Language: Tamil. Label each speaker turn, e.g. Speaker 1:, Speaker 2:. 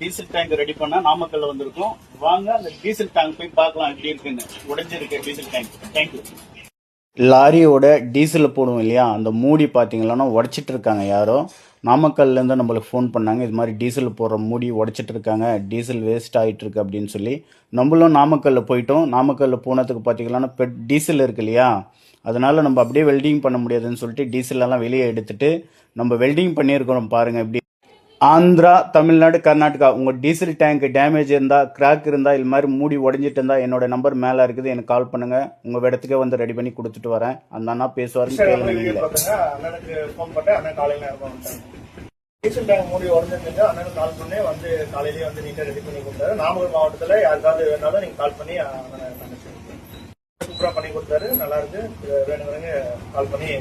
Speaker 1: டீசல் டேங்க் ரெடி பண்ணா நாமக்கல்ல வந்திருக்கோம். வாங்க அந்த டீசல் டேங்க் போய் பார்க்கலாம் எப்படி இருக்குன்னு. உடைஞ்சிருக்கு டீசல் டேங்க். தேங்க்யூ. லாரியோட டீசல் போடுவோம் இல்லையா, அந்த மூடி பார்த்தீங்கன்னா உடைச்சிட்டு இருக்காங்க யாரோ. நாமக்கல்லேருந்து நம்மளுக்கு ஃபோன் பண்ணாங்க, இது மாதிரி டீசல் போடுற மூடி உடைச்சிட்டு இருக்காங்க, டீசல் வேஸ்ட் ஆகிட்டு இருக்கு அப்படின்னு சொல்லி. நம்மளும் நாமக்கல்லில் போயிட்டோம். நாமக்கல்லில் போனதுக்கு பார்த்தீங்கன்னா டீசல் இருக்கு இல்லையா, அதனால நம்ம அப்படியே வெல்டிங் பண்ண முடியாதுன்னு சொல்லிட்டு டீசல் எல்லாம் வெளியே எடுத்துட்டு நம்ம வெல்டிங் பண்ணியிருக்கிறோம். பாருங்க எப்படி. ஆந்திரா, தமிழ்நாடு, கர்நாடகா உங்கள் டீசல் டேங்க் டேமேஜ் இருந்தால், கிராக் இருந்தால், இது மாதிரி மூடி உடஞ்சிட்டு இருந்தால் என்னோட நம்பர் மேலே இருக்குது, எனக்கு கால் பண்ணுங்க. உங்கள் இடத்துக்கே வந்து ரெடி பண்ணி கொடுத்துட்டு வரேன். அந்த அண்ணா பேசுவாருன்னு கேளுங்க.
Speaker 2: அண்ணனுக்கு ஃபோன் பண்ணேன். அண்ணன் காலையில் டீசல் டேங்க் மூடி உடஞ்சிருந்தீங்க. அண்ணனுக்கு கால் பண்ணி வந்து காலையிலேயே வந்து நீட்டாக ரெடி பண்ணி கொடுத்தாரு. நாமக்கல் மாவட்டத்தில் யாருக்காவது வேணாலும் நீங்கள் கால் பண்ணி சூப்பராக பண்ணி கொடுத்தாரு. நல்லா இருக்கு. வேணுங்கிறவங்க கால் பண்ணி